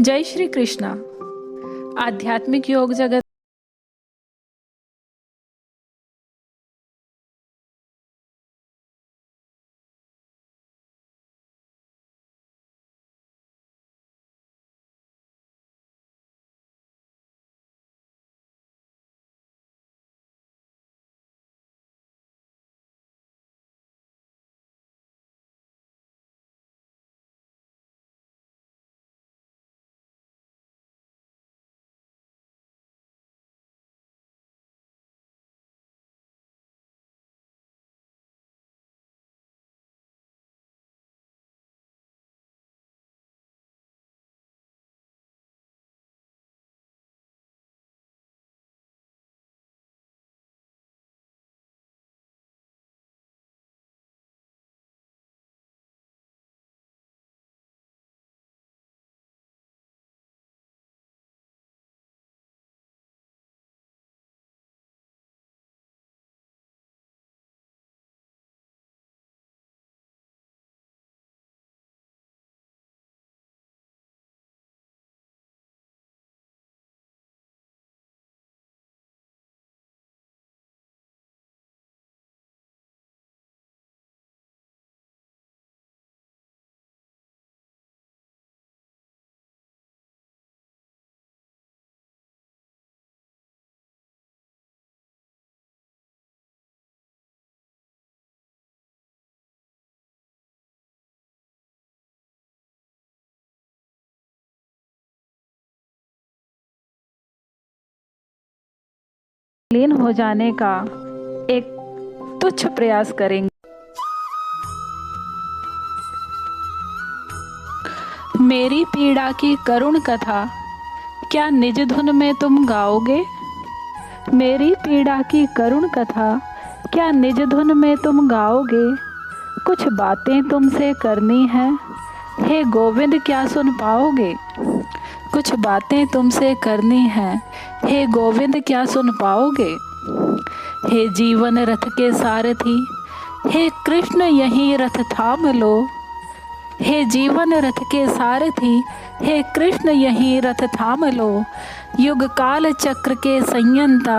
जय श्री कृष्णा। आध्यात्मिक योग जगत लीन हो जाने का एक तुच्छ प्रयास करेंगे। मेरी पीड़ा की करुण कथा क्या निज धुन में तुम गाओगे? मेरी पीड़ा की करुण कथा क्या निज धुन में तुम गाओगे? कुछ बातें तुमसे करनी है, हे गोविंद क्या सुन पाओगे? कुछ बातें तुमसे करनी है, हे गोविंद क्या सुन पाओगे? हे जीवन रथ के सारथी, हे कृष्ण यहीं रथ थाम लो। हे जीवन रथ के सारथी, हे कृष्ण यहीं रथ थाम लो। युग काल चक्र के संयंता,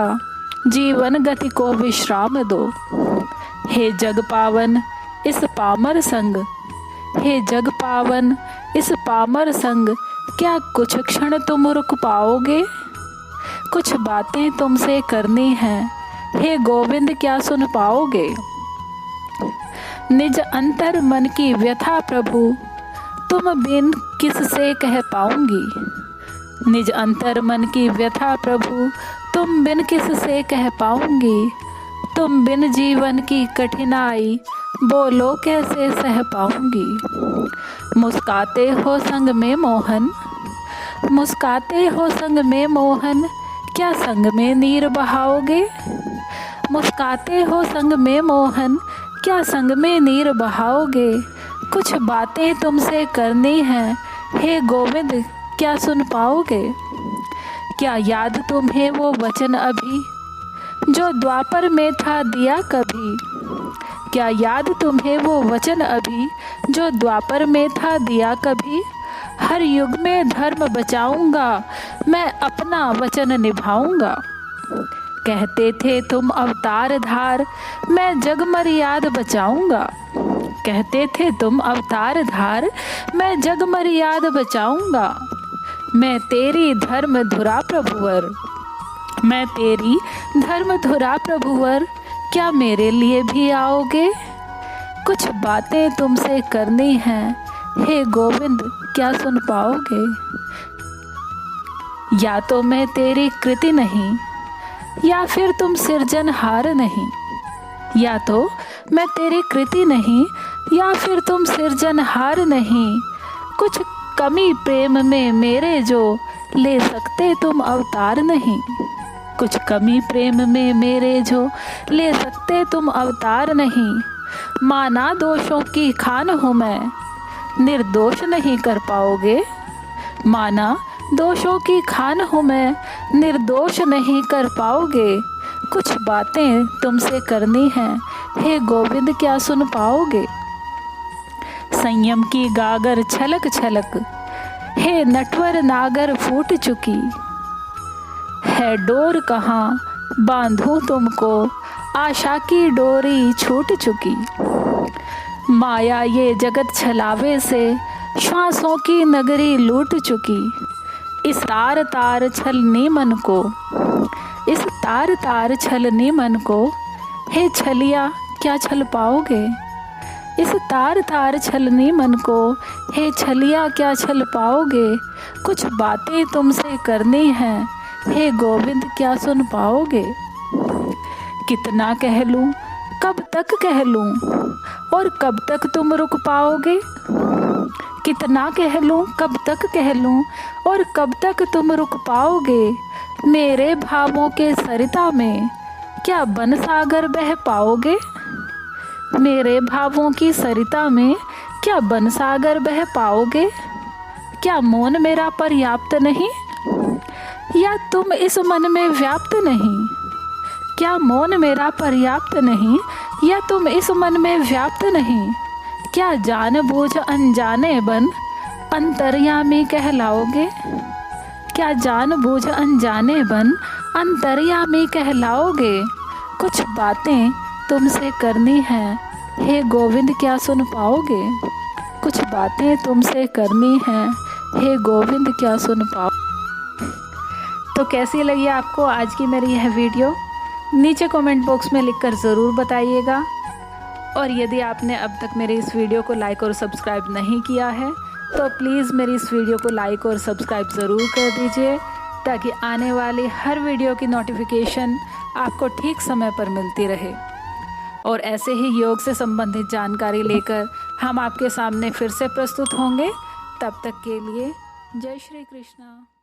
जीवन गति को विश्राम दो। हे जग पावन इस पामर संग, हे जग पावन इस पामर संग, क्या कुछ क्षण तुम रुक पाओगे? कुछ बातें तुमसे करनी है, हे गोविंद क्या सुन पाओगे? निज अंतर मन की व्यथा प्रभु, तुम बिन किससे कह पाऊंगी? निज अंतर मन की व्यथा प्रभु, तुम बिन किससे कह पाऊंगी? तुम बिन जीवन की कठिनाई, बोलो कैसे सह पाऊंगी? मुस्काते हो संग में मोहन, मुस्काते हो संग में मोहन, क्या संग में नीर बहाओगे? मुस्काते हो संग में मोहन, क्या संग में नीर बहाओगे? कुछ बातें तुमसे करनी है, हे गोविंद क्या सुन पाओगे? क्या याद तुम्हें वो वचन अभी, जो द्वापर में था दिया कभी? क्या याद तुम्हें वो वचन अभी, जो द्वापर में था दिया कभी? हर युग में धर्म बचाऊंगा, मैं अपना वचन निभाऊंगा। कहते थे तुम अवतार धार, मैं जग मर्याद बचाऊंगा। कहते थे तुम अवतार धार, मैं जग मर्याद बचाऊंगा। मैं तेरी धर्म धुरा प्रभुवर, मैं तेरी धर्म धुरा प्रभुवर, क्या मेरे लिए भी आओगे? कुछ बातें तुमसे करनी हैं, हे गोविंद क्या सुन पाओगे? या तो मैं तेरी कृति नहीं, या फिर तुम सिरजनहार नहीं। या तो मैं तेरी कृति नहीं, या फिर तुम सिरजनहार नहीं। कुछ कमी प्रेम में मेरे जो, ले सकते तुम अवतार नहीं। कुछ कमी प्रेम में मेरे जो, ले सकते तुम अवतार नहीं। माना दोषों की खान हूँ मैं, निर्दोष नहीं कर पाओगे। माना दोषों की खान हूँ मैं, निर्दोष नहीं कर पाओगे। कुछ बातें तुमसे करनी है, हे गोविंद क्या सुन पाओगे? संयम की गागर छलक छलक, हे नटवर नागर फूट चुकी, है डोर कहाँ बांधूं तुमको, आशा की डोरी छूट चुकी। माया ये जगत छलावे से, श्वासों की नगरी लूट चुकी। इस तार तार छलनी मन को, इस तार तार छलनी मन को, हे छलिया क्या छल पाओगे। इस तार तार छलनी मन को, हे छलिया क्या छल पाओगे। कुछ बातें तुमसे करनी हैं, हे गोविंद क्या सुन पाओगे। कितना कह लूँ कब तक कह लूँ, और कब तक तुम रुक पाओगे। कितना कह लूँ कब तक कह लूँ, और कब तक तुम रुक पाओगे। मेरे भावों के सरिता में क्या बन सागर बह पाओगे। मेरे भावों की सरिता में क्या बन सागर बह पाओगे। क्या मौन मेरा पर्याप्त नहीं, या तुम इस मन में व्याप्त नहीं। क्या मौन मेरा पर्याप्त नहीं, या तुम इस मन में व्याप्त नहीं। क्या जानबूझ अनजाने बन अंतर्यामी कहलाओगे। क्या जानबूझ अनजाने बन अंतर्यामी कहलाओगे। कुछ बातें तुमसे करनी हैं, हे गोविंद क्या सुन पाओगे। कुछ बातें तुमसे करनी हैं, हे गोविंद क्या सुन पाओ। तो कैसी लगी आपको आज की मेरी यह वीडियो, नीचे कमेंट बॉक्स में लिखकर ज़रूर बताइएगा। और यदि आपने अब तक मेरे इस वीडियो को लाइक और सब्सक्राइब नहीं किया है तो प्लीज़ मेरी इस वीडियो को लाइक और सब्सक्राइब ज़रूर कर दीजिए, ताकि आने वाली हर वीडियो की नोटिफिकेशन आपको ठीक समय पर मिलती रहे। और ऐसे ही योग से संबंधित जानकारी लेकर हम आपके सामने फिर से प्रस्तुत होंगे। तब तक के लिए जय श्री कृष्णा।